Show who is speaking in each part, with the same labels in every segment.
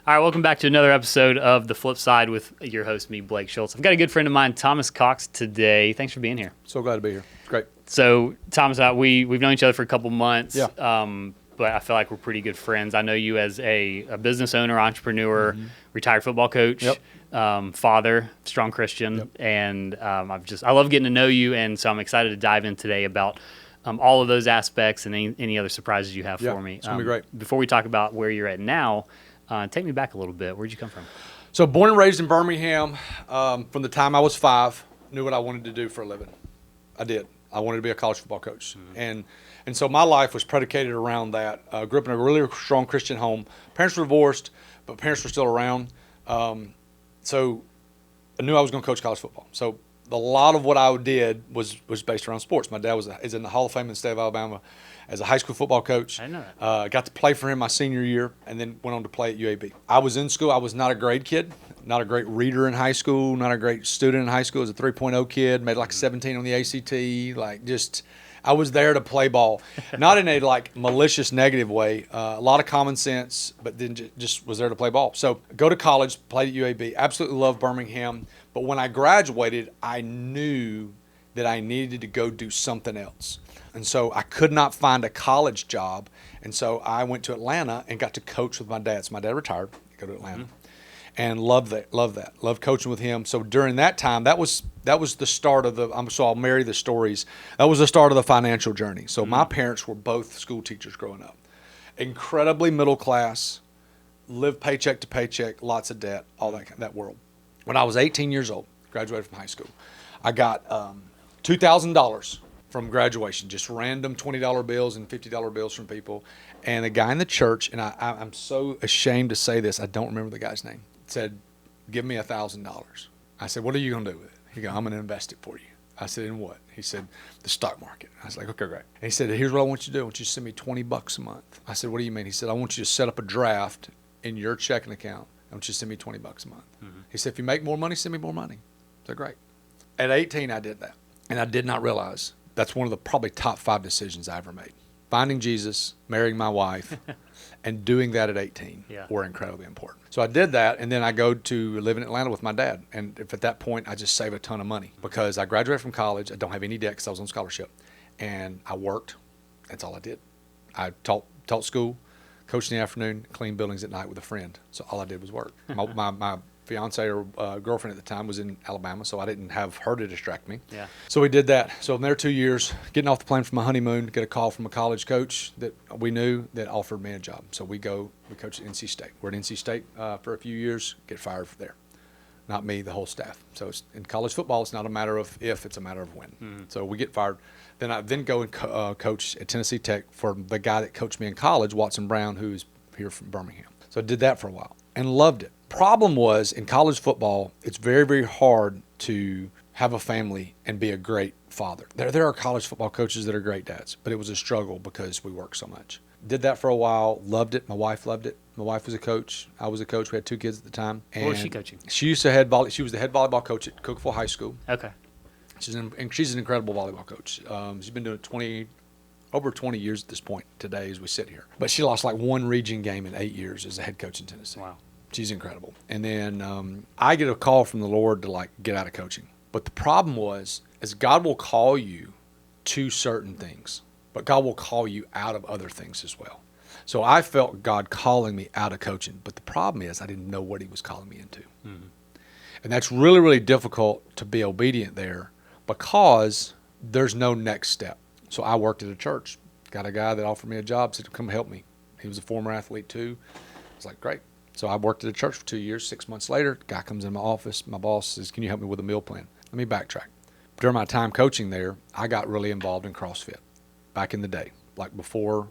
Speaker 1: All right, welcome back to another episode of The Flip Side with your host, me, Blake Schultz. I've got a good friend of mine, Thomas Cox, today. Thanks for being here.
Speaker 2: So glad to be here. It's great.
Speaker 1: So, Thomas, we've known each other for a couple months,
Speaker 2: Yeah.
Speaker 1: But I feel like we're pretty good friends. I know you as a business owner, entrepreneur, retired football coach, father, strong Christian, and I love getting to know you, and so I'm excited to dive in today about all of those aspects and any other surprises you have for me.
Speaker 2: It's going to be great.
Speaker 1: Before we talk about where you're at now, take me back a little bit. Where'd you come from?
Speaker 2: So born and raised in Birmingham. From the time I was 5, knew what I wanted to do for a living. I did. I wanted to be a college football coach. And so my life was predicated around that. Grew up in a really strong Christian home. Parents were divorced, but parents were still around. So I knew I was going to coach college football. So a lot of what I did was based around sports. My dad is in the Hall of Fame in the state of Alabama as a high school football coach.
Speaker 1: I know that.
Speaker 2: Got to play for him my senior year and then went on to play at UAB. I was in school. I was not a grade kid, not a great reader in high school, not a great student in high school. I was a 3.0 kid, made like 17 on the ACT. I was there to play ball, not in a malicious negative way. A lot of common sense, but then just was there to play ball. So go to college, played at UAB, absolutely loved Birmingham. But when I graduated, I knew that I needed to go do something else. And so I could not find a college job. And so I went to Atlanta and got to coach with my dad. So my dad retired, go to Atlanta. And loved that. Loved coaching with him. So during that time, that was the start of so I'll marry the stories. That was the start of the financial journey. So my parents were both school teachers growing up. Incredibly middle class, lived paycheck to paycheck, lots of debt, all that world. When I was 18 years old, graduated from high school, I got $2,000 from graduation, just random $20 bills and $50 bills from people. And a guy in the church, and I'm so ashamed to say this, I don't remember the guy's name, said, "Give me $1,000. I said, "What are you going to do with it?" He goes, "I'm going to invest it for you." I said, "In what?" He said, "The stock market." I was like, "Okay, great." And he said, "Here's what I want you to do. I want you to send me $20 a month." I said, "What do you mean?" He said, "I want you to set up a draft in your checking account. I want you to send me $20 a month." He said, "If you make more money, send me more money." I said, "Great." At 18, I did that. And I did not realize that's one of the probably top 5 decisions I ever made. Finding Jesus, marrying my wife, and doing that at 18 were incredibly important. So I did that, and then I go to live in Atlanta with my dad. And if at that point, I just save a ton of money because I graduated from college. I don't have any debt because I was on scholarship. And I worked. That's all I did. I taught school, coached in the afternoon, cleaned buildings at night with a friend. So all I did was work. My fiance or girlfriend at the time was in Alabama, so I didn't have her to distract me.
Speaker 1: Yeah.
Speaker 2: So we did that. So in there 2 years, getting off the plane from my honeymoon, get a call from a college coach that we knew that offered me a job. So we coach at NC State. We're at NC State for a few years, get fired from there. Not me, the whole staff. So in college football, it's not a matter of if, it's a matter of when. So we get fired. Then I go and coach at Tennessee Tech for the guy that coached me in college, Watson Brown, who's here from Birmingham. So I did that for a while and loved it. Problem was, in college football, it's very, very hard to have a family and be a great father. There are college football coaches that are great dads, but it was a struggle because we worked so much. Did that for a while, loved it. My wife loved it. My wife was a coach. I was a coach. We had 2 kids at the time. And
Speaker 1: What was she coaching?
Speaker 2: She was the head volleyball coach at Cookville High School.
Speaker 1: Okay.
Speaker 2: She's an incredible volleyball coach. She's been doing it over 20 years at this point today as we sit here. But she lost 1 region game in 8 years as a head coach in Tennessee.
Speaker 1: Wow.
Speaker 2: She's incredible. And then I get a call from the Lord to get out of coaching. But the problem is God will call you to certain things, but God will call you out of other things as well. So I felt God calling me out of coaching. But the problem is I didn't know what he was calling me into. And that's really, really difficult to be obedient there because there's no next step. So I worked at a church. Got a guy that offered me a job, said, "Come help me." He was a former athlete too. I was like, great. So I worked at a church for 2 years. 6 months later, guy comes in my office. My boss says, "Can you help me with a meal plan?" Let me backtrack. During my time coaching there, I got really involved in CrossFit back in the day. Before,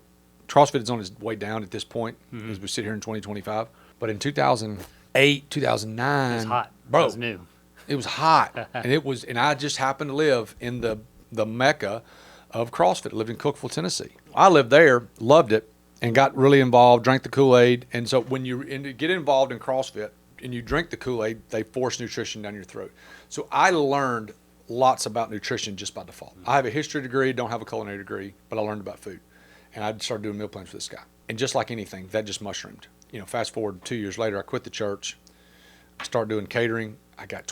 Speaker 2: CrossFit is on its way down at this point as we sit here in 2025. But in 2008, 2009,
Speaker 1: It was hot.
Speaker 2: Bro,
Speaker 1: It was new.
Speaker 2: It was hot. and I just happened to live in the mecca of CrossFit. I lived in Cookville, Tennessee. I lived there, loved it, and got really involved, drank the Kool-Aid. And so when you get involved in CrossFit and you drink the Kool-Aid, they force nutrition down your throat. So I learned lots about nutrition just by default. I have a history degree, don't have a culinary degree, but I learned about food. And I started doing meal plans for this guy. And just like anything, that just mushroomed. fast forward 2 years later, I quit the church. I started doing catering. I got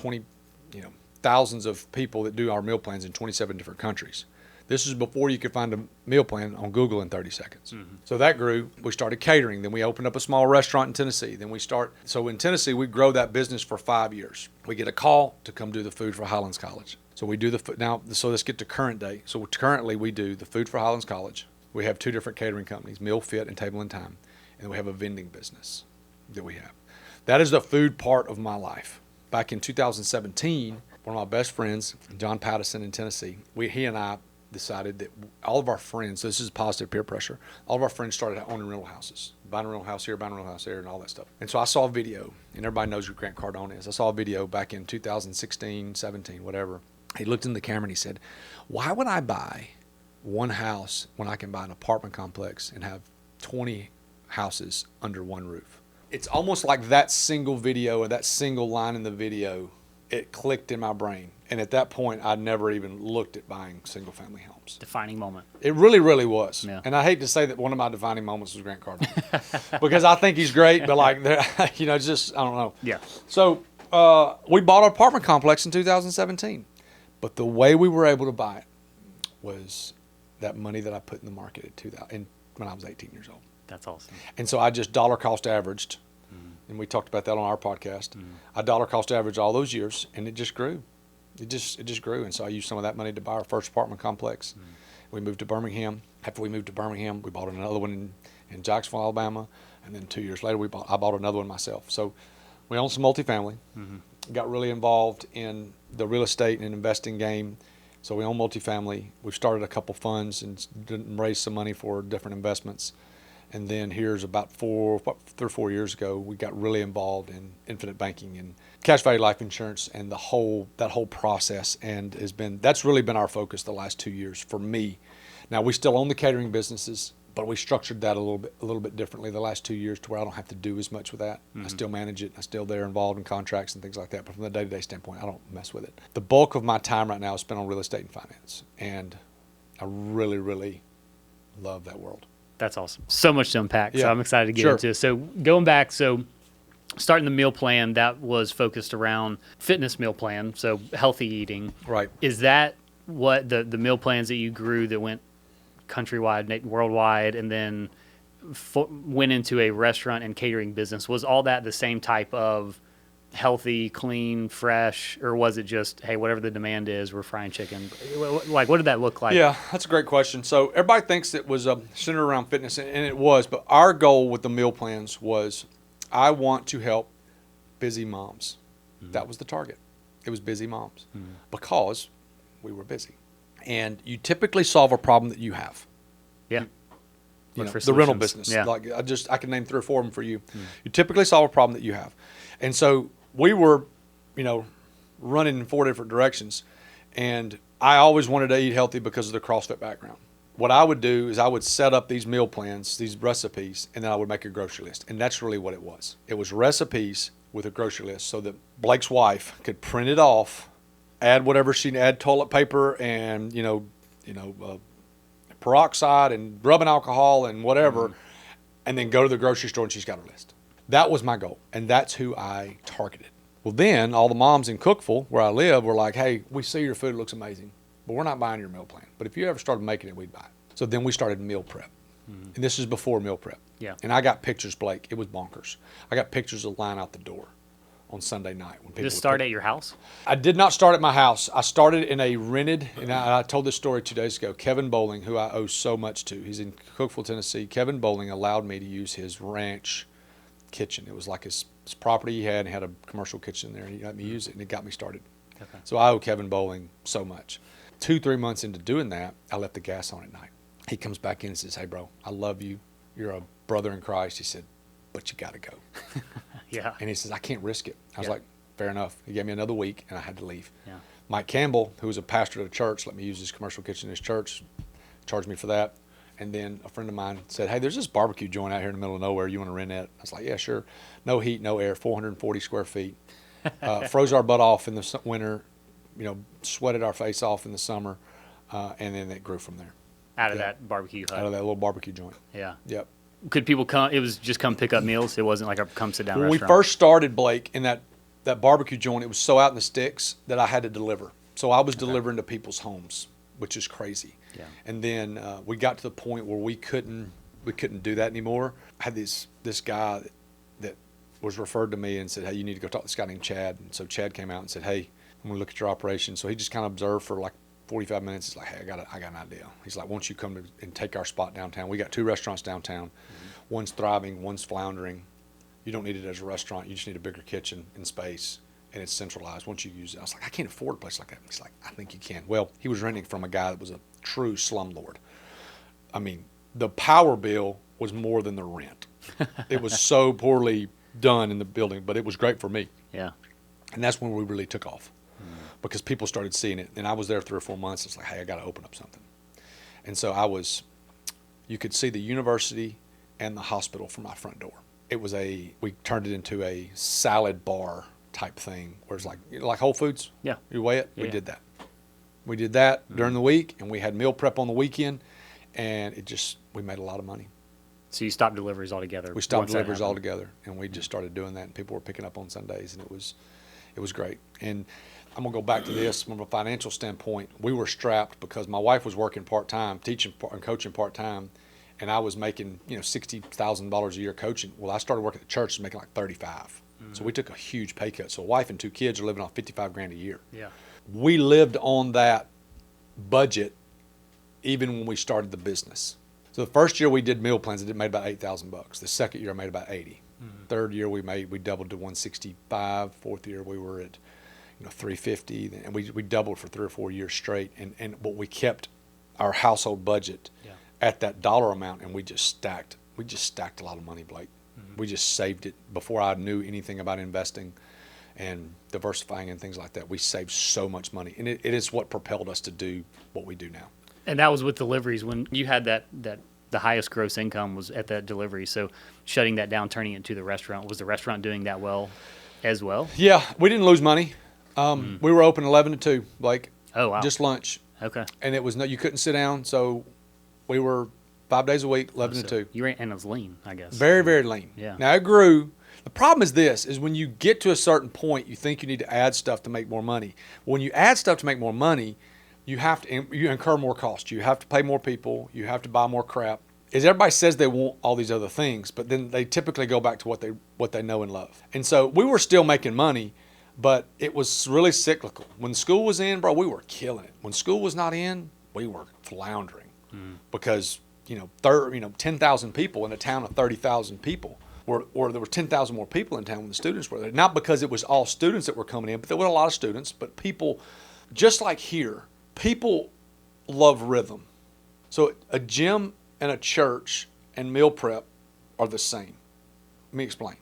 Speaker 2: thousands of people that do our meal plans in 27 different countries. This is before you could find a meal plan on Google in 30 seconds. Mm-hmm. So that grew. We started catering. Then we opened up a small restaurant in Tennessee. So in Tennessee, we grow that business for 5 years. We get a call to come do the food for Highlands College. So we do so let's get to current day. So currently we do the food for Highlands College. We have 2 different catering companies, Meal Fit and Table and Time. And we have a vending business that we have. That is the food part of my life. Back in 2017, one of my best friends, John Pattison in Tennessee, he and I decided that all of our friends, so this is positive peer pressure, all of our friends started owning rental houses, buying a rental house here, buying a rental house there, and all that stuff. And so I saw a video, and everybody knows who Grant Cardone is. I saw a video back in 2016, 17, whatever. He looked in the camera and he said, why would I buy one house when I can buy an apartment complex and have 20 houses under one roof? It's almost like that single video or that single line in the video, it clicked in my brain. And at that point, I'd never even looked at buying single-family homes.
Speaker 1: Defining moment.
Speaker 2: It really, really was.
Speaker 1: Yeah.
Speaker 2: And I hate to say that one of my defining moments was Grant Cardone. Because I think he's great, but just, I don't know.
Speaker 1: Yeah.
Speaker 2: So we bought an apartment complex in 2017. But the way we were able to buy it was that money that I put in the market when I was 18 years old.
Speaker 1: That's awesome.
Speaker 2: And so I just dollar cost averaged, and we talked about that on our podcast. I dollar cost averaged all those years, and it just grew. It just grew, and so I used some of that money to buy our first apartment complex. We moved to Birmingham. After we moved to Birmingham, we bought another one in Jacksonville, Alabama, and then 2 years later, I bought another one myself. So we own some multifamily. Got really involved in the real estate and investing game. So we own multifamily. We've started a couple funds and raised some money for different investments. And then here's about 3 or 4 years ago, we got really involved in infinite banking and cash value life insurance and that whole process. And that's really been our focus the last 2 years for me. Now we still own the catering businesses, but we structured that a little bit differently the last 2 years to where I don't have to do as much with that. I still manage it. I'm still there involved in contracts and things like that. But from the day-to-day standpoint, I don't mess with it. The bulk of my time right now is spent on real estate and finance. And I really, really love that world.
Speaker 1: That's awesome. So much to unpack.
Speaker 2: Yeah.
Speaker 1: So I'm excited to get into it. So going back, starting the meal plan, that was focused around fitness meal plan, so healthy eating.
Speaker 2: Right.
Speaker 1: Is that what the meal plans that you grew that went countrywide, worldwide, and then went into a restaurant and catering business? Was all that the same type of healthy, clean, fresh, or was it just, hey, whatever the demand is, we're frying chicken? Like, what did that look like?
Speaker 2: Yeah, that's a great question. So everybody thinks it was centered around fitness, and it was, but our goal with the meal plans was I want to help busy moms. That was the target. It was busy moms because we were busy. And you typically solve a problem that you have.
Speaker 1: Yeah.
Speaker 2: The rental business.
Speaker 1: Yeah.
Speaker 2: Like I can name 3 or 4 of them for you. You typically solve a problem that you have. And so we were, running in 4 different directions. And I always wanted to eat healthy because of the CrossFit background. What I would do is I would set up these meal plans, these recipes, and then I would make a grocery list. And that's really what it was. It was recipes with a grocery list so that Blake's wife could print it off, add whatever she'd add, toilet paper and, peroxide and rubbing alcohol and whatever, and then go to the grocery store and she's got her list. That was my goal, and that's who I targeted. Well, then all the moms in Cookeville, where I live, were like, hey, we see your food looks amazing, but we're not buying your meal plan. But if you ever started making it, we'd buy it. So then we started meal prep. And this is before meal prep.
Speaker 1: Yeah.
Speaker 2: And I got pictures, Blake. It was bonkers. I got pictures of line out the door on Sunday night. When people
Speaker 1: Just start at your house?
Speaker 2: I did not start at my house. I started in a rented, and I told this story 2 days ago. Kevin Bowling, who I owe so much to, he's in Cookeville, Tennessee. Kevin Bowling allowed me to use his ranch kitchen. It was like his property he had, and had a commercial kitchen there, and he let me use it, and it got me started.
Speaker 1: Okay.
Speaker 2: So I owe Kevin Bowling so much. 2-3 months into doing that, I left the gas on at night. He comes back in and says, hey, bro, I love you. You're a brother in Christ. He said, but you got to go.
Speaker 1: Yeah.
Speaker 2: And he says, I can't risk it. I was
Speaker 1: Yeah.
Speaker 2: like, fair enough. He gave me another week, and I had to leave.
Speaker 1: Yeah.
Speaker 2: Mike Campbell, who was a pastor at a church, let me use his commercial kitchen in his church, charged me for that. And then a friend of mine said, hey, there's this barbecue joint out here in the middle of nowhere. You want to rent it? I was like, yeah, sure. No heat, no air, 440 square feet. Froze our butt off in the winter, sweated our face off in the summer, and then it grew from there.
Speaker 1: Out of that barbecue hut.
Speaker 2: Out of that little barbecue joint.
Speaker 1: Yeah.
Speaker 2: Yep.
Speaker 1: could people come? It was just come pick up meals. It wasn't like a come sit down
Speaker 2: When
Speaker 1: restaurant.
Speaker 2: we first started, Blake, in that barbecue joint, it was so out in the sticks that I had to deliver. So I was delivering to people's homes, which is crazy.
Speaker 1: Yeah.
Speaker 2: And then we got to the point where we couldn't do that anymore. I had this guy that was referred to me and said, hey, you need to go talk to this guy named Chad. And so Chad came out and said, hey, I'm going to look at your operation. So he just kind of observed for like 45 minutes. He's like, hey, I got an idea. He's like, won't you come and take our spot downtown? We got 2 restaurants downtown. Mm-hmm. One's thriving, one's floundering. You don't need it as a restaurant. You just need a bigger kitchen and space, and it's centralized. Once you use it, I was like, I can't afford a place like that. He's like, I think you can. Well, he was renting from a guy that was a true slumlord. I mean, the power bill was more than the rent. It was so poorly done in the building, but it was great for me.
Speaker 1: Yeah.
Speaker 2: And that's when we really took off because people started seeing it. And I was there 3 or 4 months. It's like, hey, I got to open up something. And so you could see the university and the hospital from my front door. We turned it into a salad bar type thing where it's like Whole Foods.
Speaker 1: Yeah.
Speaker 2: You weigh it?
Speaker 1: Yeah.
Speaker 2: We did that. We did that during the week, and we had meal prep on the weekend, and we made a lot of money.
Speaker 1: So you stopped deliveries altogether?
Speaker 2: We stopped deliveries altogether, and we just started doing that, and people were picking up on Sundays, and it was great. And I'm going to go back to this from a financial standpoint. We were strapped because my wife was working part-time, teaching and coaching part-time, and I was making $60,000 a year coaching. Well, I started working at the church, making like $35,000. Mm-hmm. So we took a huge pay cut. So a wife and 2 kids are living on $55,000 a year.
Speaker 1: Yeah.
Speaker 2: We lived on that budget even when we started the business. So the first year we did meal plans, it made about $8,000. The second year I made about $80,000. Mm-hmm. Third year we doubled to $165,000. Fourth year we were at $350,000, and we doubled for 3 or 4 years straight. But we kept our household budget at that dollar amount, and we just stacked a lot of money, Blake. Mm-hmm. We just saved it before I knew anything about investing and diversifying and things like that. We saved so much money, and it is what propelled us to do what we do now.
Speaker 1: And that was with deliveries when you had that the highest gross income was at that delivery. So shutting that down, turning it to the restaurant, was the restaurant doing that well as well? Yeah,
Speaker 2: we didn't lose money. We were open 11 to 2, Blake.
Speaker 1: Oh, wow.
Speaker 2: Just lunch.
Speaker 1: Okay.
Speaker 2: And it was you couldn't sit down, so we were 5 days a week, 11 to 2.
Speaker 1: And it was lean, I guess.
Speaker 2: Very, very lean.
Speaker 1: Yeah.
Speaker 2: Now it grew. The problem is when you get to a certain point, you think you need to add stuff to make more money. When you add stuff to make more money, you incur more costs. You have to pay more people. You have to buy more crap. Everybody says they want all these other things, but then they typically go back to what they know and love. And so we were still making money, but it was really cyclical. When school was in, bro, we were killing it. When school was not in, we were floundering because 10,000 people in a town of 30,000 people. Or there were 10,000 more people in town when the students were there. Not because it was all students that were coming in, but there were a lot of students. But people, just like here, people love rhythm. So a gym and a church and meal prep are the same. Let me explain.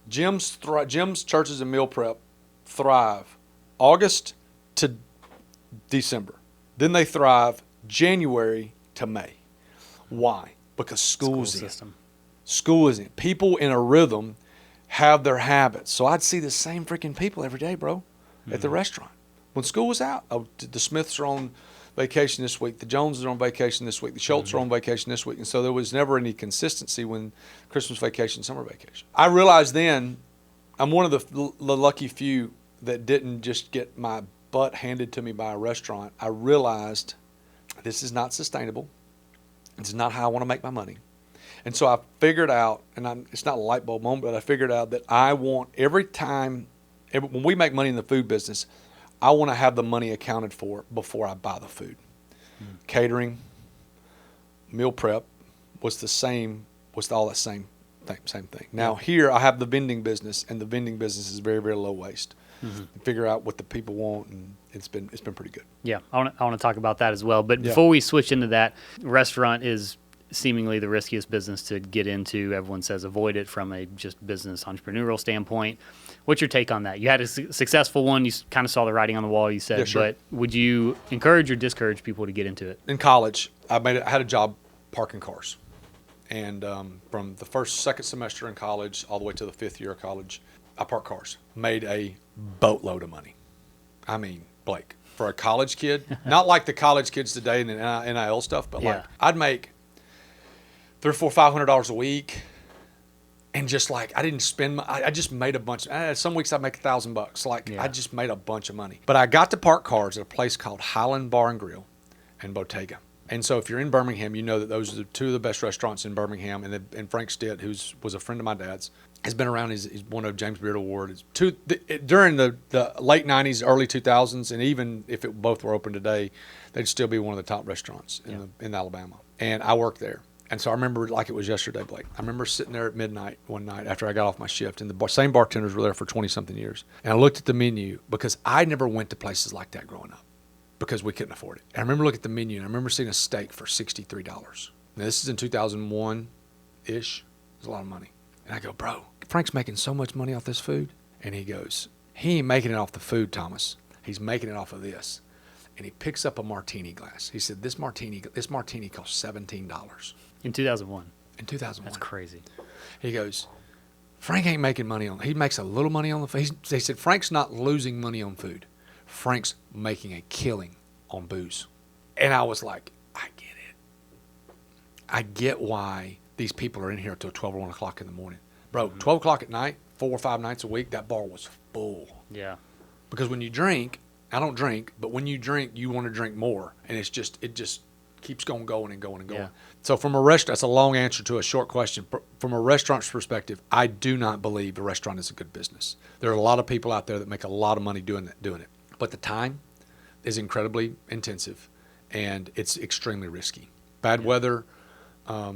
Speaker 2: Gyms, churches, and meal prep thrive August to December. Then they thrive January to May. Why? Because school's in. School is in. People in a rhythm have their habits. So I'd see the same freaking people every day, bro, at the restaurant. When school was out, the Smiths are on vacation this week. The Joneses are on vacation this week. The Schultz are on vacation this week. And so there was never any consistency when Christmas vacation, summer vacation. I realized then I'm one of the lucky few that didn't just get my butt handed to me by a restaurant. I realized this is not sustainable. This is not how I want to make my money. And so I figured out, and it's not a light bulb moment, but I figured out that I want when we make money in the food business, I want to have the money accounted for before I buy the food. Catering, meal prep was all the same thing. Now here I have the vending business, and the vending business is very, very low waste. Figure out what the people want, and it's been pretty good.
Speaker 1: Yeah, I want to talk about that as well. But before we switch into that, restaurant is seemingly the riskiest business to get into. Everyone says avoid it from a just business entrepreneurial standpoint. What's your take on that? You had a successful one. You kind of saw the writing on the wall, you said. Yeah, sure. But would you encourage or discourage people to get into it?
Speaker 2: In college, I had a job parking cars. And from the second semester in college all the way to the 5th year of college, I parked cars. Made a boatload of money. I mean, Blake, for a college kid, not like the college kids today and the NIL stuff, but like I'd make $300 or $500 a week. And just like, I didn't spend, I just made a bunch. Some weeks I make $1,000. Like, I just made a bunch of money. But I got to park cars at a place called Highland Bar and Grill and Bottega. And so if you're in Birmingham, you know that those are two of the best restaurants in Birmingham. And Frank Stitt, who was a friend of my dad's, has been around. He's won a James Beard Award. During the late 90s, early 2000s, and even if it both were open today, they'd still be one of the top restaurants in Alabama. And I worked there. And so I remember like it was yesterday, Blake. I remember sitting there at midnight one night after I got off my shift, and the same bartenders were there for 20-something years. And I looked at the menu because I never went to places like that growing up because we couldn't afford it. And I remember looking at the menu, and I remember seeing a steak for $63. Now, this is in 2001-ish. It's a lot of money. And I go, bro, Frank's making so much money off this food. And he goes, he ain't making it off the food, Thomas. He's making it off of this. And he picks up a martini glass. He said, this martini costs $17.
Speaker 1: In 2001.
Speaker 2: In 2001.
Speaker 1: That's crazy.
Speaker 2: He goes, Frank ain't making money on, he makes a little money on the food. They said, Frank's not losing money on food. Frank's making a killing on booze. And I was like, I get it. I get why these people are in here until 12 or 1 o'clock in the morning. Bro, 12 o'clock at night, 4 or 5 nights a week, that bar was full.
Speaker 1: Yeah.
Speaker 2: Because when you drink, I don't drink, but when you drink, you want to drink more. And it just keeps going and going and going.
Speaker 1: Yeah.
Speaker 2: So from a restaurant, that's a long answer to a short question. From a restaurant's perspective, I do not believe a restaurant is a good business. There are a lot of people out there that make a lot of money doing it. But the time is incredibly intensive, and it's extremely risky. Bad weather,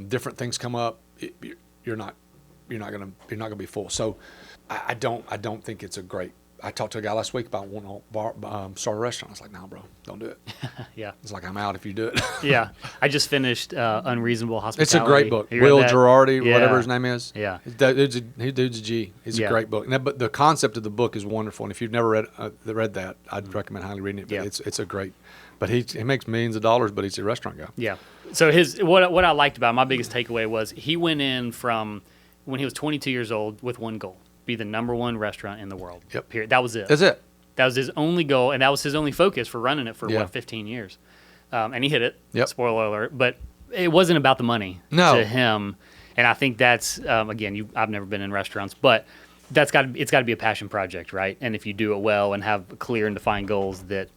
Speaker 2: different things come up. You're not gonna be full. So I don't think it's a great. I talked to a guy last week about wanting to start a restaurant. I was like, no, bro, don't do it.
Speaker 1: Yeah.
Speaker 2: It's like, I'm out if you do it.
Speaker 1: Yeah. I just finished Unreasonable Hospitality.
Speaker 2: It's a great book. Will Girardi,
Speaker 1: Yeah.
Speaker 2: whatever his name is.
Speaker 1: Yeah.
Speaker 2: Dude's a G. It's a great book. But the concept of the book is wonderful. And if you've never read that, I'd recommend highly reading it. But it's a great. But he makes millions of dollars, but he's a restaurant guy.
Speaker 1: Yeah. So what I liked about him, my biggest takeaway was he went in from when he was 22 years old with one goal: be the number one restaurant in the world.
Speaker 2: Yep.
Speaker 1: Period. That was it.
Speaker 2: That's it.
Speaker 1: That was his only goal, and that was his only focus for running it for 15 years. And he hit it.
Speaker 2: Yep.
Speaker 1: Spoiler alert. But it wasn't about the money to him. And I think that's again, I've never been in restaurants, but it's got to be a passion project, right? And if you do it well and have clear and defined goals, that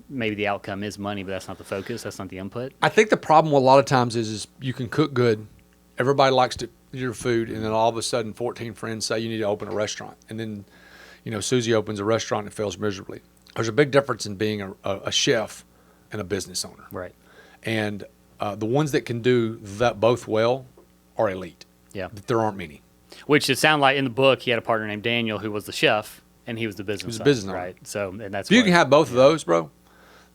Speaker 1: maybe the outcome is money, but that's not the focus. That's not the input.
Speaker 2: I think the problem a lot of times is you can cook good. Everybody likes your food, and then all of a sudden 14 friends say you need to open a restaurant. And then, Susie opens a restaurant and it fails miserably. There's a big difference in being a chef and a business owner.
Speaker 1: Right.
Speaker 2: And the ones that can do that both well are elite.
Speaker 1: Yeah.
Speaker 2: There aren't many.
Speaker 1: Which it sounded like in the book he had a partner named Daniel who was the chef and he was the business owner, right? So, and that's
Speaker 2: if you can have both of those, bro,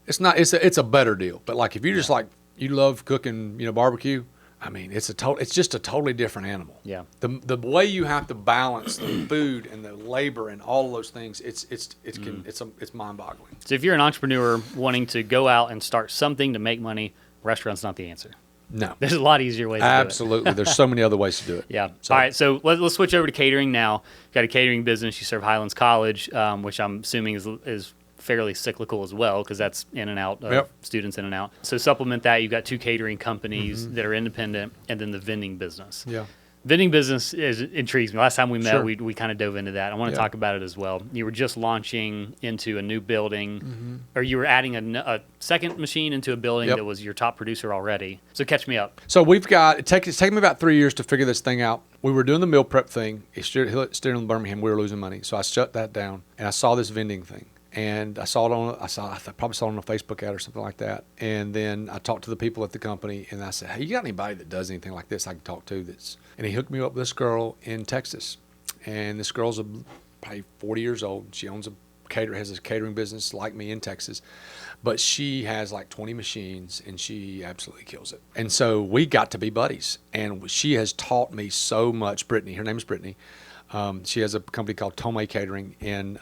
Speaker 2: it's a better deal. But like if you just like you love cooking, barbecue, I mean, it's just a totally different animal.
Speaker 1: Yeah.
Speaker 2: The way you have to balance the food and the labor and all of those things, it's mind-boggling.
Speaker 1: So if you're an entrepreneur wanting to go out and start something to make money, restaurant's not the answer.
Speaker 2: No.
Speaker 1: There's a lot easier ways
Speaker 2: Absolutely.
Speaker 1: to do it.
Speaker 2: There's so many other ways to do it.
Speaker 1: Yeah. So. All right. So let's switch over to catering now. You've got a catering business. You serve Highlands College, which I'm assuming is fairly cyclical as well because that's in and out of students in and out. So supplement that. You've got two catering companies that are independent and then the vending business.
Speaker 2: Yeah.
Speaker 1: Vending business intrigues me. Last time we met, we kind of dove into that. I want to talk about it as well. You were just launching into a new building, or you were adding a second machine into a building that was your top producer already. So catch me up.
Speaker 2: So it's taken me about 3 years to figure this thing out. We were doing the meal prep thing. It's still in Birmingham. We were losing money. So I shut that down, and I saw this vending thing. And I probably saw it on a Facebook ad or something like that. And then I talked to the people at the company, and I said, hey, you got anybody that does anything like this I can talk to? And he hooked me up with this girl in Texas. And this girl's probably 40 years old. She has a catering business like me in Texas. But she has like 20 machines, and she absolutely kills it. And so we got to be buddies. And she has taught me so much. Brittany, her name is Brittany. She has a company called Tomei Catering in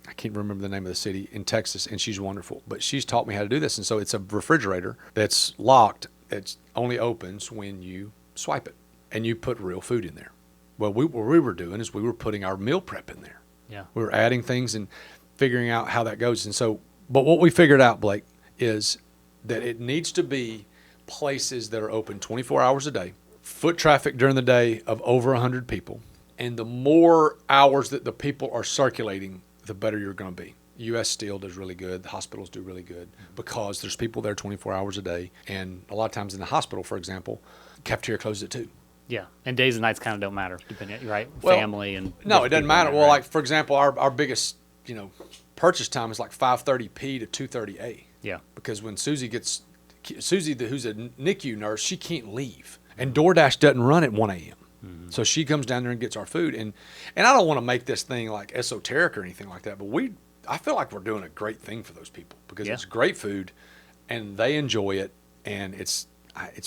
Speaker 2: I can't remember the name of the city in Texas, and she's wonderful. But she's taught me how to do this. And so it's a refrigerator that's locked that only opens when you swipe it, and you put real food in there. Well, what we were doing is we were putting our meal prep in there.
Speaker 1: Yeah.
Speaker 2: We were adding things and figuring out how that goes. And so, but what we figured out, Blake, is that it needs to be places that are open 24 hours a day, foot traffic during the day of over 100 people. And the more hours that the people are circulating, the better you're going to be. U.S. Steel does really good. The hospitals do really good because there's people there 24 hours a day. And a lot of times in the hospital, for example, cafeteria closes at 2.
Speaker 1: Yeah, and days and nights kind of don't matter, depending, right?
Speaker 2: Well,
Speaker 1: family and
Speaker 2: no, it doesn't matter.
Speaker 1: There,
Speaker 2: well,
Speaker 1: right?
Speaker 2: like for example, our biggest purchase time is like 5:30 p to 2:30 a.
Speaker 1: Yeah,
Speaker 2: Because when Susie, who's a NICU nurse, she can't leave, and DoorDash doesn't run at 1 a.m. So she comes down there and gets our food, and I don't want to make this thing like esoteric or anything like that, but I feel like we're doing a great thing for those people because it's great food, and they enjoy it, and it's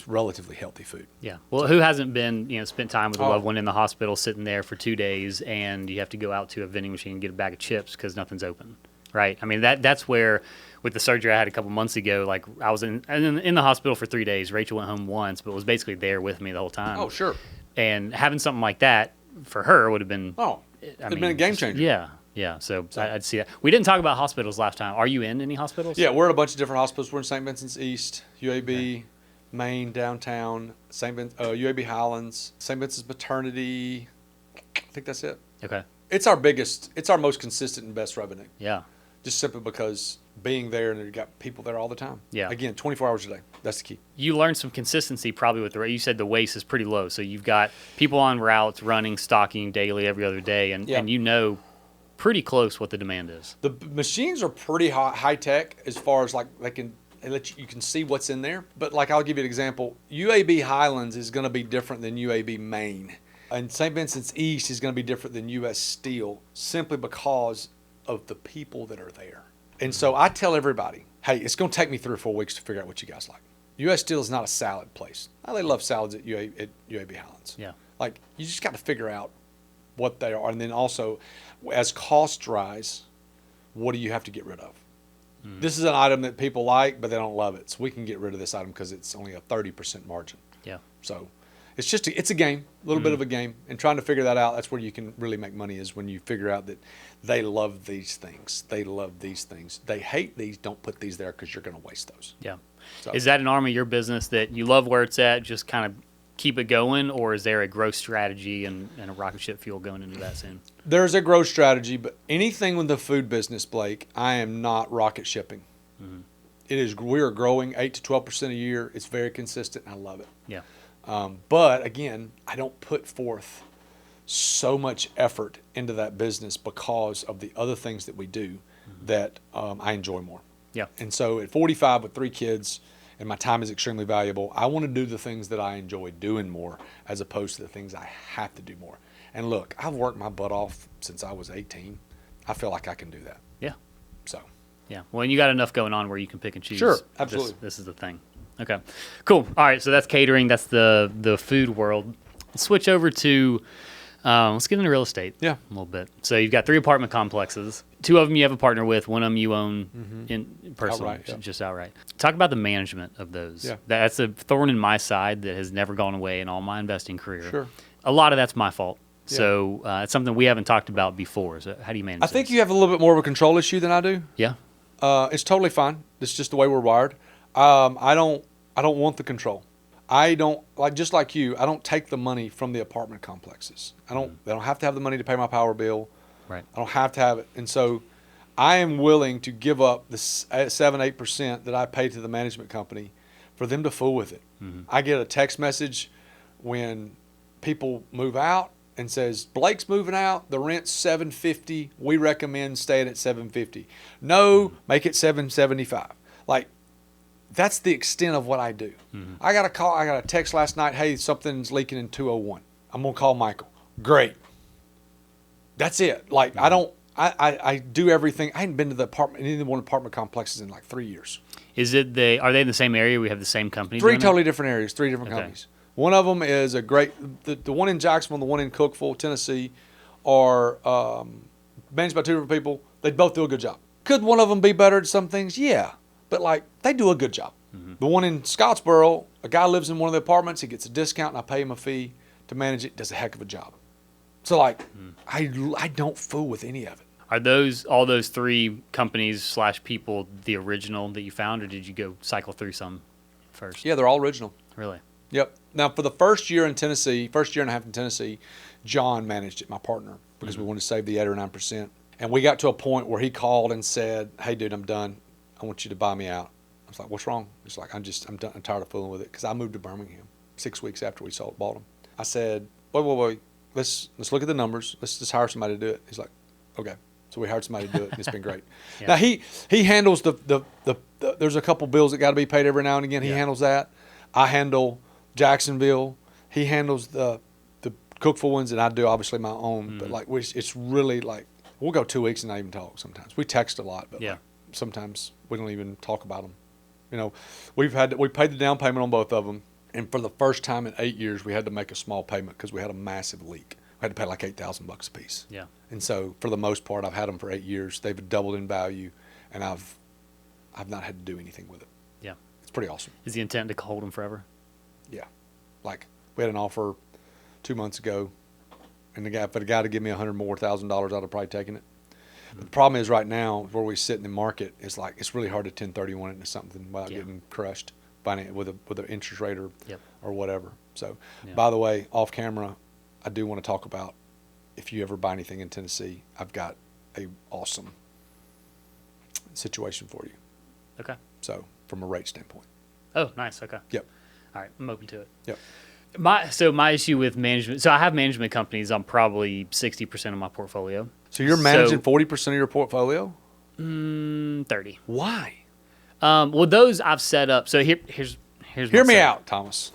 Speaker 2: relatively healthy food.
Speaker 1: Yeah. Well, who hasn't been, spent time with a loved one in the hospital sitting there for 2 days and you have to go out to a vending machine and get a bag of chips because nothing's open, right? I mean, that's where with the surgery I had a couple months ago, like I was in the hospital for 3 days. Rachel went home once, but was basically there with me the whole time.
Speaker 2: Oh, sure.
Speaker 1: And having something like that for her would have been...
Speaker 2: Oh, it'd been a game changer.
Speaker 1: Yeah. Yeah, so I'd see that. We didn't talk about hospitals last time. Are you in any hospitals?
Speaker 2: Yeah, we're in a bunch of different hospitals. We're in St. Vincent's East, UAB, Maine, downtown, UAB Highlands, St. Vincent's Maternity. I think that's it.
Speaker 1: Okay.
Speaker 2: It's our most consistent and best revenue.
Speaker 1: Yeah.
Speaker 2: Just simply because being there and you've got people there all the time.
Speaker 1: Yeah.
Speaker 2: Again, 24 hours a day. That's the key.
Speaker 1: You learned some consistency probably with you said the waste is pretty low. So you've got people on routes running, stocking daily every other day, and you know pretty close what the demand is.
Speaker 2: The machines are pretty high tech as far as like you can see what's in there. But like I'll give you an example. UAB Highlands is going to be different than UAB Maine. And St. Vincent's East is going to be different than U.S. Steel simply because of the people that are there. And so I tell everybody, hey, it's going to take me 3 or 4 weeks to figure out what you guys like. U.S. Steel is not a salad place. They love salads at UAB Highlands.
Speaker 1: Yeah.
Speaker 2: Like, you just got to figure out what they are. And then also, as costs rise, what do you have to get rid of? Mm. This is an item that people like, but they don't love it. So we can get rid of this item because it's only a 30% margin.
Speaker 1: Yeah.
Speaker 2: So it's a game, a little bit of a game. And trying to figure that out, that's where you can really make money is when you figure out that they love these things. They love these things. They hate these. Don't put these there because you're going to waste those.
Speaker 1: Yeah.
Speaker 2: So,
Speaker 1: is that an arm of your business that you love where it's at, just kind of keep it going, or is there a growth strategy and a rocket ship fuel going into that soon?
Speaker 2: There's a growth strategy, but anything with the food business, Blake, I am not rocket shipping. Mm-hmm. We are growing 8 to 12% a year. It's very consistent. And I love it.
Speaker 1: Yeah.
Speaker 2: But again, I don't put forth so much effort into that business because of the other things that we do that I enjoy more.
Speaker 1: Yeah.
Speaker 2: And so at 45 with 3 kids, and my time is extremely valuable, I want to do the things that I enjoy doing more as opposed to the things I have to do more. And look, I've worked my butt off since I was 18. I feel like I can do that.
Speaker 1: Yeah.
Speaker 2: So.
Speaker 1: Yeah. Well, and you got enough going on where you can pick and choose.
Speaker 2: Sure. Absolutely.
Speaker 1: This is the thing. Okay. Cool. All right. So that's catering. That's the food world. Let's switch over to let's get into real estate.
Speaker 2: Yeah.
Speaker 1: A little bit. So you've got 3 apartment complexes. 2 of them you have a partner with. 1 of them you own in personally, just outright. Talk about the management of those.
Speaker 2: Yeah.
Speaker 1: That's a thorn in my side that has never gone away in all my investing career.
Speaker 2: Sure.
Speaker 1: A lot of that's my fault.
Speaker 2: Yeah.
Speaker 1: So it's something we haven't talked about before. So how do you manage
Speaker 2: I think
Speaker 1: those?
Speaker 2: you have a little bit more of a control issue than I do.
Speaker 1: Yeah.
Speaker 2: It's totally fine. It's just the way we're wired. I don't want the control. I don't just like you. I don't take the money from the apartment complexes. They don't have to have the money to pay my power bill.
Speaker 1: Right.
Speaker 2: I don't have to have it, and so I am willing to give up the 7-8% that I pay to the management company for them to fool with it. Mm-hmm. I get a text message when people move out and says Blake's moving out. The rent's $750. We recommend staying at $750. No, make it $775. Like. That's the extent of what I do. Mm-hmm. I got a text last night, hey, something's leaking in 201. I'm going to call Michael. Great. That's it. Like, mm-hmm. I do everything. I hadn't been to any of the apartment complexes in like 3 years.
Speaker 1: Are they in the same area? We have the same company?
Speaker 2: 3 totally different areas, 3 different companies. One of them is a great, the one in Jacksonville and the one in Cookeville, Tennessee, are managed by 2 different people. They both do a good job. Could one of them be better at some things? Yeah. But, like, they do a good job. Mm-hmm. The one in Scottsboro, a guy lives in one of the apartments. He gets a discount, and I pay him a fee to manage it. Does a heck of a job. So, like, I don't fool with any of it.
Speaker 1: Are all those 3 companies / people the original that you found, or did you go cycle through some first?
Speaker 2: Yeah, they're all original.
Speaker 1: Really?
Speaker 2: Yep. Now, for the first year and a half in Tennessee, John managed it, my partner, because we wanted to save the 8 or 9%. And we got to a point where he called and said, "Hey, dude, I'm done. I want you to buy me out." I was like, "What's wrong?" He's like, "I'm done. I'm tired of fooling with it." Because I moved to Birmingham 6 weeks after we bought him. I said, "Wait. Let's look at the numbers. Let's just hire somebody to do it." He's like, "Okay." So we hired somebody to do it, and it's been great. Yeah. Now, he handles the there's a couple bills that got to be paid every now and again. He handles that. I handle Jacksonville. He handles the Cookville ones, and I do obviously my own. But like, it's really like we'll go 2 weeks and not even talk. Sometimes we text a lot, but like, sometimes we don't even talk about them. You know, we paid the down payment on both of them, and for the first time in 8 years, we had to make a small payment because we had a massive leak. We had to pay like $8,000 a piece. Yeah. And so for the most part, I've had them for 8 years. They've doubled in value, and I've not had to do anything with it. Yeah. It's pretty awesome.
Speaker 1: Is the intent to hold them forever?
Speaker 2: Yeah. Like we had an offer 2 months ago, and for the guy to give me $100,000 more, I'd have probably taken it. But the problem is right now where we sit in the market is like it's really hard to 1031 it into something without getting crushed with an interest rate or whatever. So, by the way, off camera, I do want to talk about if you ever buy anything in Tennessee, I've got a awesome situation for you.
Speaker 1: Okay.
Speaker 2: So from a rate standpoint.
Speaker 1: Oh, nice. Okay.
Speaker 2: Yep.
Speaker 1: All right. I'm open to it.
Speaker 2: Yep.
Speaker 1: My issue with management. So I have management companies on probably 60% of my portfolio.
Speaker 2: So you're managing 40% of your portfolio?
Speaker 1: 30.
Speaker 2: Why?
Speaker 1: Well, those I've set up. So here's
Speaker 2: Hear me out, Thomas.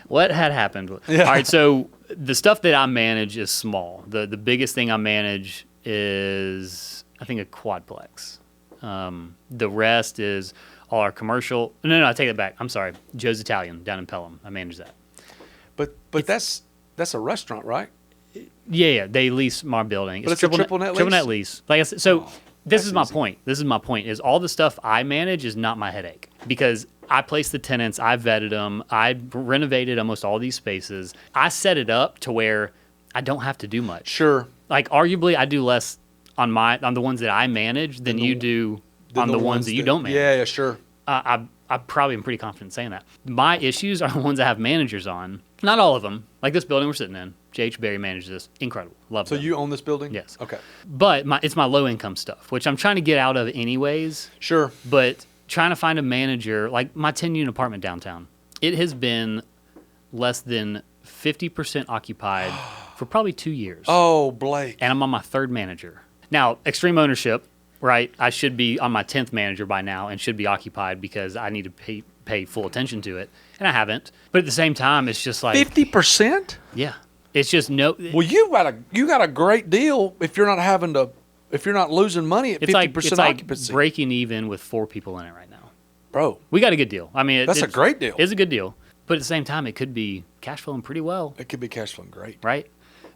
Speaker 1: What had happened? Yeah. All right. So the stuff that I manage is small. The biggest thing I manage is I think a quadplex. The rest is all our commercial. No, I take it back. I'm sorry. Joe's Italian down in Pelham. I manage that.
Speaker 2: But that's a restaurant, right?
Speaker 1: Yeah. They lease my building.
Speaker 2: But it's a triple net lease?
Speaker 1: Triple net lease. Like I said, this is my point. This is my point. Is all the stuff I manage is not my headache because I place the tenants. I vetted them. I renovated almost all these spaces. I set it up to where I don't have to do much.
Speaker 2: Sure.
Speaker 1: Like arguably, I do less on the ones that I manage than you do on the ones that you don't manage.
Speaker 2: Yeah, sure.
Speaker 1: I probably am pretty confident saying that. My issues are the ones I have managers on. Not all of them. Like this building we're sitting in. J.H. Berry manages this. Incredible. Love it.
Speaker 2: So you own this building?
Speaker 1: Yes.
Speaker 2: Okay.
Speaker 1: But it's my low income stuff, which I'm trying to get out of anyways.
Speaker 2: Sure.
Speaker 1: But trying to find a manager, like my 10-unit apartment downtown, it has been less than 50% occupied for probably 2 years.
Speaker 2: Oh, Blake.
Speaker 1: And I'm on my third manager. Now, extreme ownership, right? I should be on my 10th manager by now and should be occupied because I need to pay full attention to it. And I haven't. But at the same time, it's just like
Speaker 2: 50%?
Speaker 1: Yeah. It's just no.
Speaker 2: Well, you got a great deal if you're not losing money at 50% occupancy.
Speaker 1: Like breaking even with 4 people in it right now.
Speaker 2: Bro.
Speaker 1: We got a good deal. I mean,
Speaker 2: that's a great deal.
Speaker 1: It's a good deal. But at the same time, it could be cash flowing pretty well.
Speaker 2: It could be cash flowing great.
Speaker 1: Right?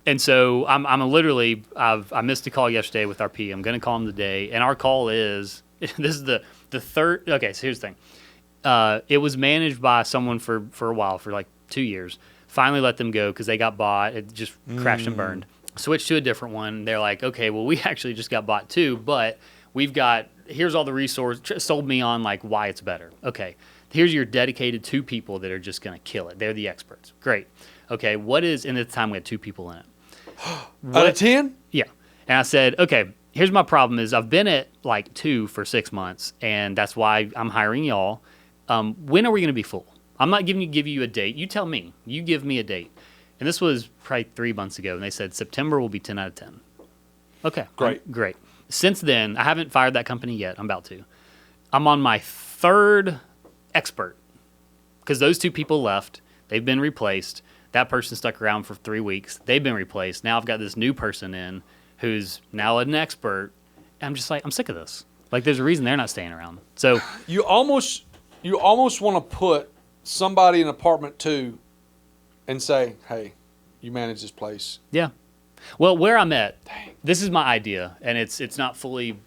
Speaker 1: And so I missed a call yesterday with our P. I'm going to call him today. And our call is, this is the third. Okay, so here's the thing. It was managed by someone for a while, for like 2 years. Finally let them go because they got bought. It just crashed and burned. Switched to a different one. They're like, okay, well, we actually just got bought too, but here's all the resources. Sold me on like why it's better. Okay, here's your dedicated 2 people that are just going to kill it. They're the experts. Great. Okay, and at the time we had 2 people in it.
Speaker 2: Out of 10?
Speaker 1: Yeah. And I said, okay, here's my problem is I've been at like 2 for 6 months, and that's why I'm hiring y'all. When are we going to be full? I'm not give you a date. You tell me. You give me a date. And this was probably 3 months ago, and they said September will be 10 out of 10. Okay. Great. Since then, I haven't fired that company yet. I'm about to. I'm on my 3rd expert because those 2 people left. They've been replaced. That person stuck around for 3 weeks. They've been replaced. Now I've got this new person in who's now an expert. And I'm just like, I'm sick of this. Like, there's a reason they're not staying around. So
Speaker 2: you almost want to put somebody in apartment 2 and say, hey, you manage this place.
Speaker 1: Yeah. Well, where I'm at, this is my idea, and it's not fully,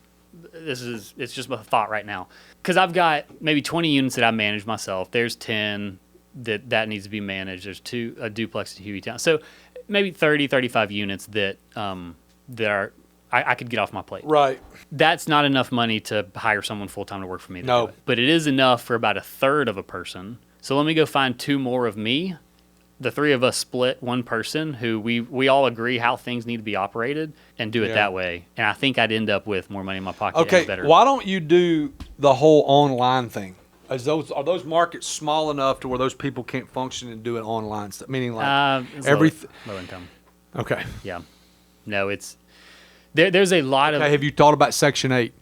Speaker 1: it's just my thought right now. Because I've got maybe 20 units that I manage myself. There's 10 that needs to be managed. There's a duplex in Hueytown. So maybe 30, 35 units that are I could get off my plate.
Speaker 2: Right.
Speaker 1: That's not enough money to hire someone full-time to work for me to do it. But it is enough for about a third of a person So let me go find 2 more of me. The 3 of us split one person who we all agree how things need to be operated and do it that way. And I think I'd end up with more money in my pocket.
Speaker 2: Okay,
Speaker 1: and better.
Speaker 2: why don't you do the whole online thing? Are those markets small enough to where those people can't function and do it online stuff? Meaning like
Speaker 1: low income.
Speaker 2: Okay.
Speaker 1: Yeah. No, it's there's a lot of.
Speaker 2: Have you thought about Section 8?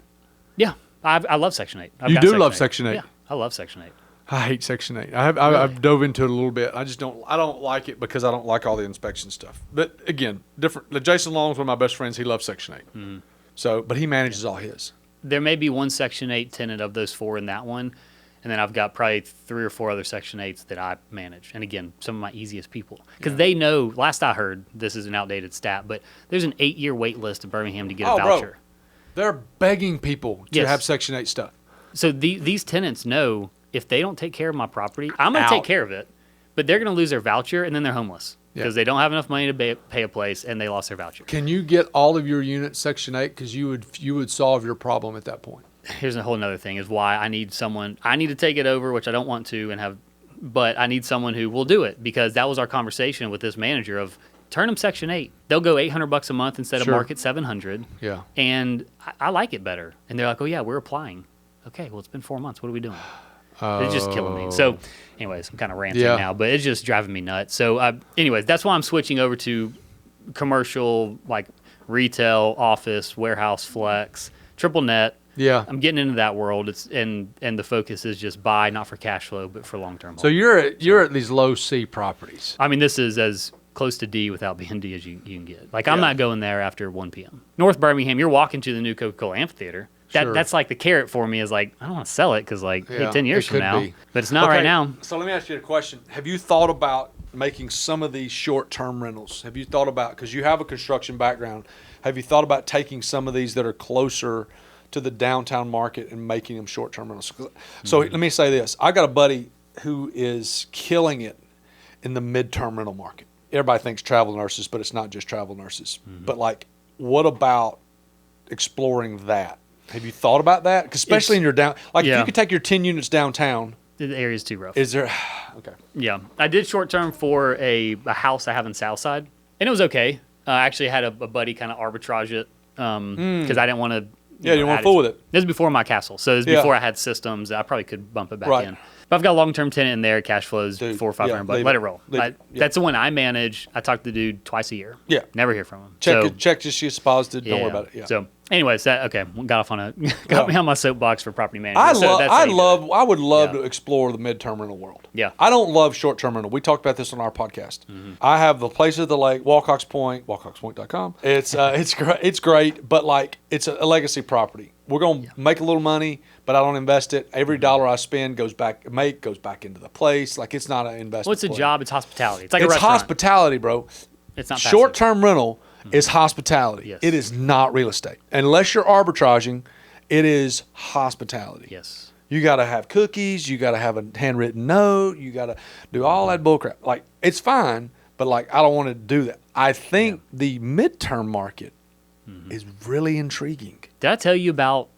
Speaker 1: Yeah, I love Section 8.
Speaker 2: You do love Section 8.
Speaker 1: Yeah, I love Section 8.
Speaker 2: I hate Section 8. I've dove into it a little bit. I don't like it because I don't like all the inspection stuff. But again, different. Jason Long's one of my best friends. He loves Section 8. Mm-hmm. So, but he manages all his.
Speaker 1: There may be one Section 8 tenant of those 4 in that one. And then I've got probably 3 or 4 other Section 8s that I manage. And again, some of my easiest people. Because they know, last I heard, this is an outdated stat, but there's an 8-year wait list in Birmingham to get a voucher.
Speaker 2: Bro. They're begging people to have Section 8 stuff.
Speaker 1: So these tenants know if they don't take care of my property, I'm going to take care of it. But they're going to lose their voucher and then they're homeless. Because they don't have enough money to pay a place and they lost their voucher.
Speaker 2: Can you get all of your units Section 8? Because you would solve your problem at that point.
Speaker 1: Here's a whole nother thing is why I need to take it over, which I don't want to but I need someone who will do it, because that was our conversation with this manager of turn them Section 8. They'll go $800 a month instead of market $700.
Speaker 2: Yeah.
Speaker 1: And I like it better. And they're like, oh yeah, we're applying. Okay, well it's been 4 months. What are we doing? It's just killing me. So anyways, I'm kind of ranting now, but it's just driving me nuts. So anyways, that's why I'm switching over to commercial, like retail, office, warehouse, flex, triple net.
Speaker 2: Yeah,
Speaker 1: I'm getting into that world. It's and the focus is just buy, not for cash flow, but for long term.
Speaker 2: So you're at these low C properties.
Speaker 1: I mean, this is as close to D without being D as you can get. Like I'm not going there after 1 p.m. North Birmingham, you're walking to the new Coca-Cola amphitheater. That's like the carrot for me is like I don't want to sell it because like 10 years from now, but it's not right now.
Speaker 2: So let me ask you a question. Have you thought about making some of these short-term rentals? Have you thought about, because you have a construction background, have you thought about taking some of these that are closer to the downtown market and making them short-term rentals? So let me say this. I got a buddy who is killing it in the midterm rental market. Everybody thinks travel nurses, but it's not just travel nurses. But like, what about exploring that? Have you thought about that? 'Cause especially in your if you could take your 10 units downtown.
Speaker 1: The area's too rough.
Speaker 2: Is there? Okay.
Speaker 1: Yeah. I did short-term for a house I have in Southside, and it was okay. I actually had a buddy kind of arbitrage it because I didn't want to.
Speaker 2: You didn't want to fool with it.
Speaker 1: This is before my castle, so this is before I had systems. I probably could bump it back in. But I've got a long-term tenant in there. Cash flows $400 or $500. Let it roll. That's the one I manage. I talk to the dude twice a year. Yeah. Never hear from him.
Speaker 2: Check just she's deposited. Don't worry about it. Yeah.
Speaker 1: So, anyways, got me on my soapbox for property management.
Speaker 2: I would love to explore the midterm rental world.
Speaker 1: Yeah.
Speaker 2: I don't love short-term rental. We talked about this on our podcast. I have the place at the lake, Walcox Point, walcoxpoint.com. It's great, but like it's a legacy property. We're going to make a little money, but I don't invest it. Every dollar I spend goes back into the place. Like it's not an investment.
Speaker 1: Well, it's a job. It's hospitality. It's like a restaurant.
Speaker 2: It's hospitality, bro.
Speaker 1: It's not passive.
Speaker 2: Short-term rental is hospitality.
Speaker 1: Yes.
Speaker 2: It is not real estate. Unless you're arbitraging, it is hospitality.
Speaker 1: Yes.
Speaker 2: You got to have cookies. You got to have a handwritten note. You got to do all that bullcrap. Like, it's fine, but like, I don't want to do that. I think the midterm market is really intriguing.
Speaker 1: Did I tell you about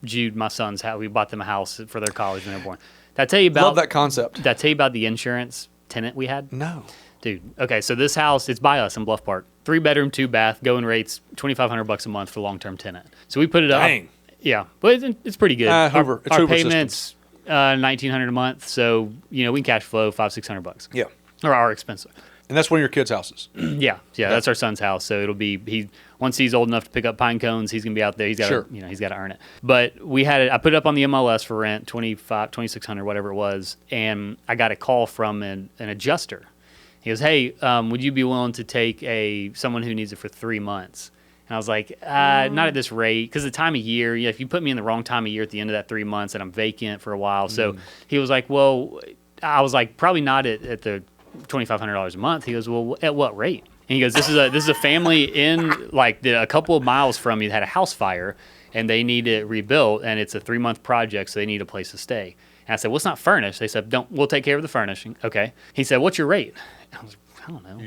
Speaker 1: Jude, my son's house? We bought them a house for their college when they were born. Did I tell you about
Speaker 2: Love that concept.
Speaker 1: Did I tell you about the insurance tenant we had?
Speaker 2: No.
Speaker 1: Dude, okay, so this house, it's by us in Bluff Park. 3-bedroom, 2-bath, going rates $2,500 a month for long-term tenant. So we put it up.
Speaker 2: Dang.
Speaker 1: Yeah, but it's pretty good.
Speaker 2: Our
Speaker 1: payments $1,900 a month, so we can cash flow $500-$600.
Speaker 2: Yeah.
Speaker 1: Or our expense.
Speaker 2: And that's one of your kids' houses.
Speaker 1: Yeah, that's our son's house. So it'll be once he's old enough to pick up pine cones, he's gonna be out there. He's got he's got to earn it. But we had it. I put it up on the MLS for rent, $2,600, whatever it was, and I got a call from an adjuster. He goes, "Hey, would you be willing to take someone who needs it for 3 months?" And I was like, "Not at this rate, because the time of year. If you put me in the wrong time of year at the end of that 3 months, and I'm vacant for a while." So he was like, "Well," I was like, "Probably not at the $2,500 a month." He goes, "Well, at what rate?" And he goes, "This is a family in like a couple of miles from you that had a house fire, and they need it rebuilt, and it's a 3-month project, so they need a place to stay." And I said, "Well, it's not furnished." They said, "We'll take care of the furnishing." Okay. He said, "What's your rate?" I was, I don't know.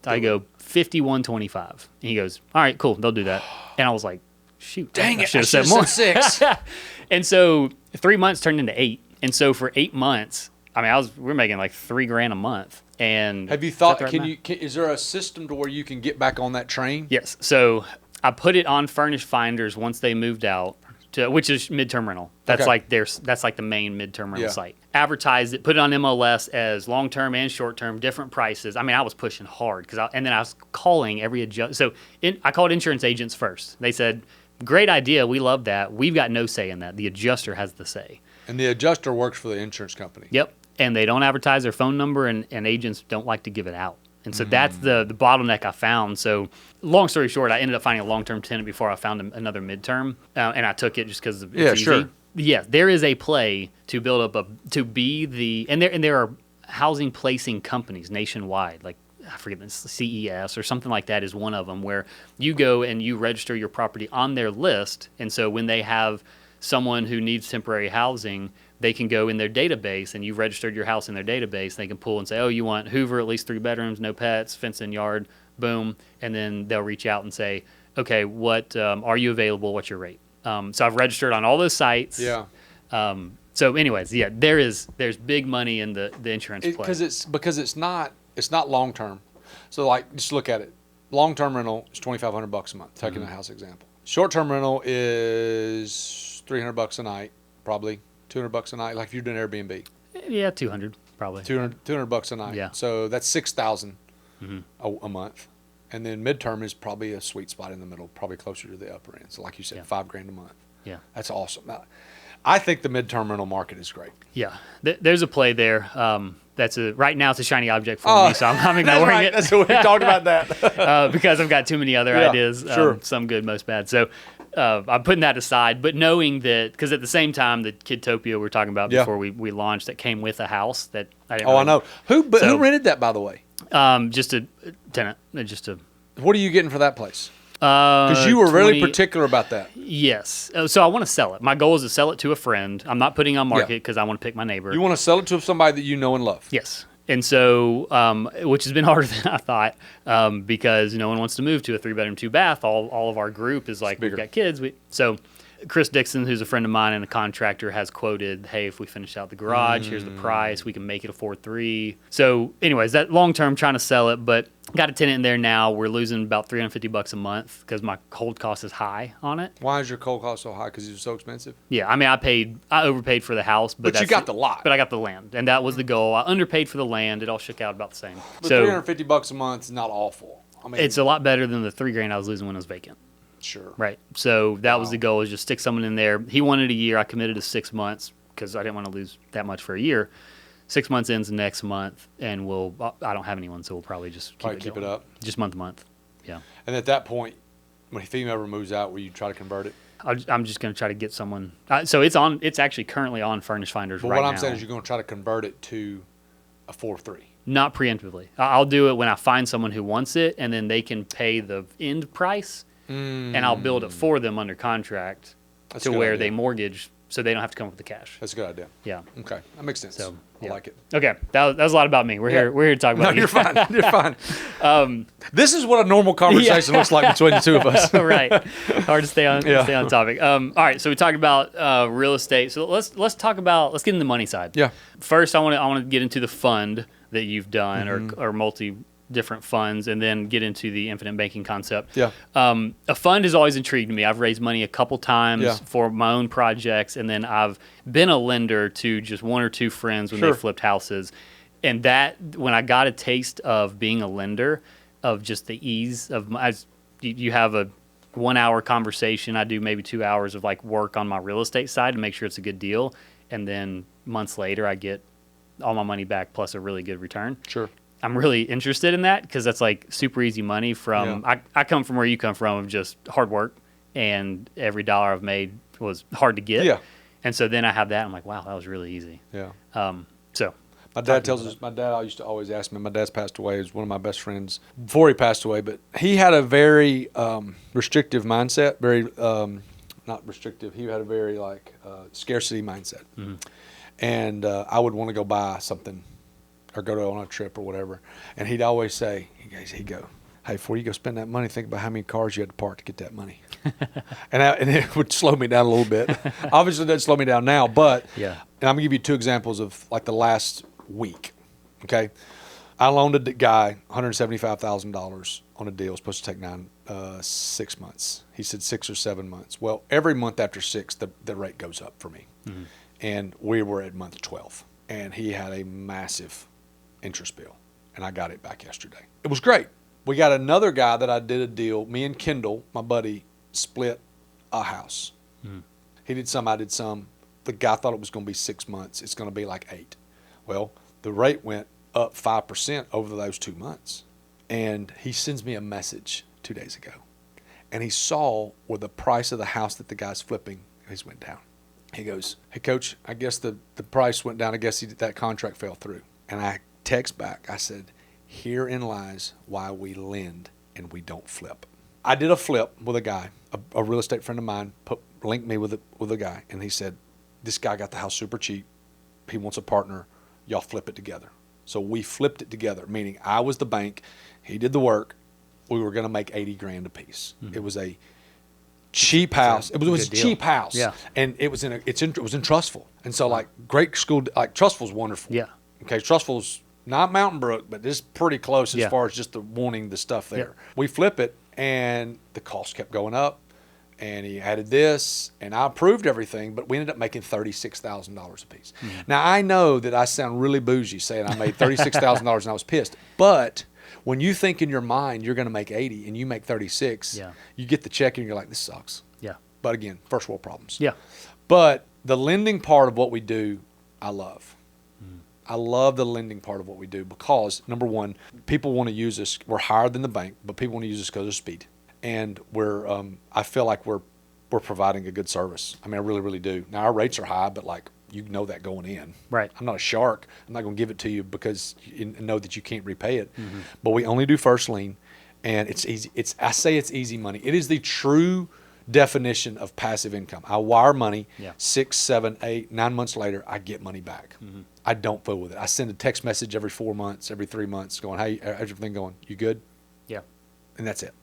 Speaker 1: I go $51.25. And he goes, "All right, cool, they'll do that." And I was like, "Shoot,
Speaker 2: dang
Speaker 1: I
Speaker 2: it!
Speaker 1: should have said
Speaker 2: more."
Speaker 1: Said 6. And so 3 months turned into 8. And so for 8 months, I mean, we were making like $3,000 a month. And
Speaker 2: have you thought? Is there a system to where you can get back on that train?
Speaker 1: Yes. So I put it on Furnish Finders once they moved out, which is midterm rental. That's like that's like the main midterm rental site. Advertised it, put it on MLS as long term and short term, different prices. I mean, I was pushing hard and then I was calling every adjuster. So I called insurance agents first. They said, "Great idea, we love that. We've got no say in that. The adjuster has the say."
Speaker 2: And the adjuster works for the insurance company.
Speaker 1: Yep. And they don't advertise their phone number, and agents don't like to give it out. And so that's the bottleneck I found. So long story short, I ended up finding a long-term tenant before I found another midterm, and I took it just because it's easy.
Speaker 2: Sure.
Speaker 1: Yeah, there is a play to build up and there are housing placing companies nationwide, like I forget, CES or something like that is one of them, where you go and you register your property on their list, and so when they have someone who needs temporary housing, they can go in their database, and you've registered your house in their database. They can pull and say, oh, you want Hoover, at least 3 bedrooms, no pets, fenced-in yard, boom. And then they'll reach out and say, okay, what are you available? What's your rate? So I've registered on all those sites.
Speaker 2: Yeah.
Speaker 1: So anyways, yeah, there's big money in the insurance play.
Speaker 2: Because it's not long-term. So like, just look at it. Long-term rental is $2,500 a month, taking the house example. Short-term rental is $300 a night, probably. $200 a night, like if you're doing Airbnb.
Speaker 1: Yeah, 200 probably.
Speaker 2: $200 a night.
Speaker 1: Yeah.
Speaker 2: So that's $6,000 a month, and then midterm is probably a sweet spot in the middle, probably closer to the upper end. So like you said, $5,000 a month.
Speaker 1: Yeah,
Speaker 2: that's awesome. I think the midterm rental market is great.
Speaker 1: Yeah, there's a play there. Right now it's a shiny object for me, so I'm ignoring it.
Speaker 2: That's what we talked about that
Speaker 1: because I've got too many other ideas.
Speaker 2: Sure.
Speaker 1: Some good, most bad. So. I'm putting that aside, but knowing that, because at the same time, the Kidtopia we were talking about before we launched, that came with a house that I didn't.
Speaker 2: I know. Who rented that, by the way?
Speaker 1: Just a tenant.
Speaker 2: What are you getting for that place? Because you were really particular about that.
Speaker 1: Yes. So I want to sell it. My goal is to sell it to a friend. I'm not putting it on market because I want to pick my neighbor.
Speaker 2: You want to sell it to somebody that you know and love.
Speaker 1: Yes. And so, which has been harder than I thought, because no one wants to move to a 3-bedroom, 2-bath. All of our group is like, we've got kids. So Chris Dixon, who's a friend of mine and a contractor, has quoted, hey, if we finish out the garage, here's the price. We can make it a 4.3. So anyways, that long-term trying to sell it, but got a tenant in there now. We're losing about $350 a month because my hold cost is high on it.
Speaker 2: Why is your cold cost so high? Because it's so expensive?
Speaker 1: Yeah, I mean, I overpaid for the house.
Speaker 2: But you got the lot.
Speaker 1: But I got the land, and that was the goal. I underpaid for the land. It all shook out about the same.
Speaker 2: But so $350 a month is not awful. I mean,
Speaker 1: it's a lot better than the $3,000 I was losing when it was vacant.
Speaker 2: Sure.
Speaker 1: Right. So that was the goal, is just stick someone in there. He wanted a year. I committed to 6 months because I didn't want to lose that much for a year. 6 months ends next month, and I don't have anyone, so we'll probably just keep it up. Just month to month. Yeah.
Speaker 2: And at that point, when a female ever moves out, will you try to convert it?
Speaker 1: I'm just going to try to get someone. So it's actually currently on Furnish Finders right now.
Speaker 2: But what I'm saying is you're going to try to convert it to a 4.3.
Speaker 1: Not preemptively. I'll do it when I find someone who wants it, and then they can pay the end price. And I'll build it for them under contract to where they mortgage, so they don't have to come up with the cash.
Speaker 2: That's a good idea.
Speaker 1: Yeah.
Speaker 2: Okay, that makes sense. So I like it.
Speaker 1: Okay, that was a lot about me. We're here to talk about.
Speaker 2: No, you're fine. You're fine. This is what a normal conversation looks like between the two of us.
Speaker 1: Right. Hard to stay on topic. All right, so we talked about real estate. So let's get into the money side.
Speaker 2: Yeah.
Speaker 1: First, I want to get into the fund that you've done, or multi different funds, and then get into the infinite banking concept.
Speaker 2: Yeah.
Speaker 1: A fund has always intrigued me. I've raised money a couple times for my own projects, and then I've been a lender to just one or two friends when they flipped houses. And that, when I got a taste of being a lender, of just the ease of you have a 1 hour conversation. I do maybe 2 hours of like work on my real estate side to make sure it's a good deal. And then months later, I get all my money back plus a really good return.
Speaker 2: Sure.
Speaker 1: I'm really interested in that because that's like super easy money from, I come from where you come from, of just hard work, and every dollar I've made was hard to get.
Speaker 2: Yeah.
Speaker 1: And so then I have that. I'm like, wow, that was really easy.
Speaker 2: Yeah.
Speaker 1: So
Speaker 2: my dad tells us, my dad used to always ask me, my dad's passed away, he was one of my best friends before he passed away, but he had a very restrictive mindset, very, not restrictive, he had a very scarcity mindset. Mm-hmm. And I would want to go buy something or go on a trip or whatever. And he'd always say, he'd go, hey, before you go spend that money, think about how many cars you had to park to get that money. And it would slow me down a little bit. Obviously, it doesn't slow me down now, but
Speaker 1: Yeah.
Speaker 2: and I'm going to give you 2 examples of like the last week. Okay. I loaned a guy $175,000 on a deal. It was supposed to take 6 months. He said 6 or 7 months. Well, every month after 6, the rate goes up for me. Mm-hmm. And we were at month 12. And he had a massive interest bill. And I got it back yesterday. It was great. We got another guy that I did a deal. Me and Kendall, my buddy, split a house. Mm-hmm. He did some, I did some. The guy thought it was going to be 6 months. It's going to be like 8. Well, the rate went up 5% over those 2 months. And he sends me a message 2 days ago. And he saw where the price of the house that the guy's flipping has went down. He goes, hey, Coach, I guess the price went down. I guess that contract fell through. And I text back. I said, herein lies why we lend and we don't flip. I did a flip with a guy, a real estate friend of mine, linked me with a guy. And he said, this guy got the house super cheap. He wants a partner. Y'all flip it together. So we flipped it together, meaning I was the bank. He did the work. We were going to make $80,000 a piece. Mm-hmm. It was a cheap house. It was a cheap house.
Speaker 1: Yeah.
Speaker 2: And it was it was in Trustful. And so like great school, like Trustful's wonderful.
Speaker 1: Yeah.
Speaker 2: Okay. Trustful's not Mountain Brook, but it's pretty close as far as just wanting the stuff there. Yeah. We flip it and the cost kept going up. And he added this, and I approved everything, but we ended up making $36,000 a piece. Mm-hmm. Now, I know that I sound really bougie saying I made $36,000 and I was pissed. But when you think in your mind you're going to make 80 and you make 36, you get the check and you're like, this sucks.
Speaker 1: Yeah.
Speaker 2: But again, first world problems.
Speaker 1: Yeah.
Speaker 2: But the lending part of what we do, I love. Mm-hmm. I love the lending part of what we do because, number one, people want to use us. We're higher than the bank, but people want to use us because of speed. And I feel like we're providing a good service. I mean, I really, really do. Now, our rates are high, but like, you know that going in.
Speaker 1: Right.
Speaker 2: I'm not a shark. I'm not going to give it to you because you know that you can't repay it. Mm-hmm. But we only do first lien, and it's easy. I say it's easy money. It is the true definition of passive income. I wire money 6, 7, 8, 9 months later, I get money back. Mm-hmm. I don't fool with it. I send a text message every 4 months, every 3 months going, hey, how's everything going? You good?
Speaker 1: Yeah.
Speaker 2: And that's it.